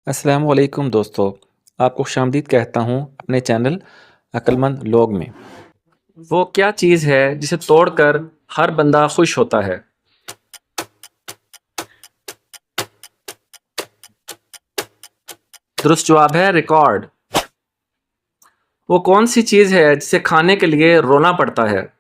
अस्सलाम वालेकुम दोस्तों, आपको खुशामदीद कहता हूँ अपने चैनल अक्लमंद लोग में। वो क्या चीज़ है जिसे तोड़कर हर बंदा खुश होता है? दुरुस्त जवाब है रिकॉर्ड। वो कौन सी चीज़ है जिसे खाने के लिए रोना पड़ता है?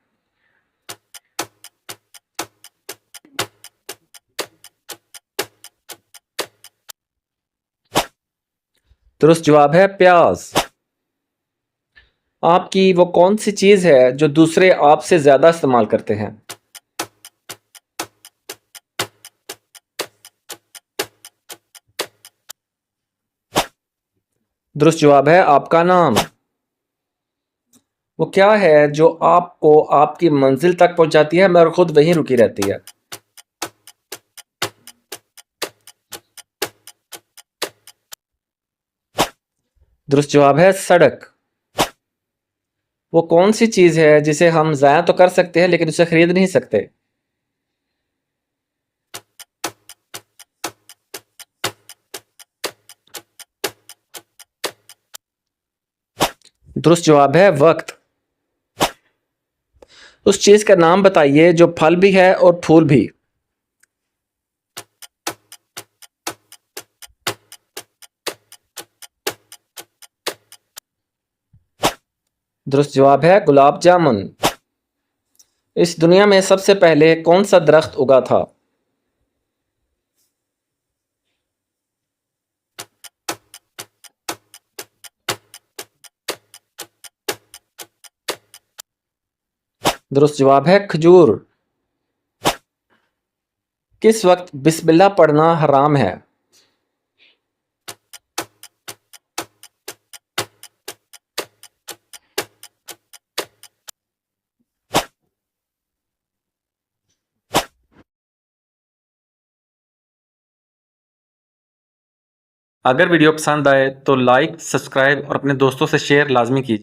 दुरुस्त जवाब है प्याज। आपकी वो कौन सी चीज़ है जो दूसरे आपसे ज़्यादा इस्तेमाल करते हैं? दुरुस्त जवाब है आपका नाम। वो क्या है जो आपको आपकी मंजिल तक पहुंचाती है मगर खुद वहीं रुकी रहती है? दुरुस्त जवाब है सड़क। वो कौन सी चीज़ है जिसे हम ज़ाया तो कर सकते हैं लेकिन उसे खरीद नहीं सकते? दुरुस्त जवाब है वक्त। उस चीज़ का नाम बताइए जो फल भी है और फूल भी। दुरुस्त जवाब है गुलाब जामुन। इस दुनिया में सबसे पहले कौन सा दरख्त उगा था? दुरुस्त जवाब है खजूर। किस वक्त बिस्मिल्लाह पढ़ना हराम है? अगर वीडियो पसंद आए तो लाइक, सब्सक्राइब और अपने दोस्तों से शेयर लाजमी कीजिए।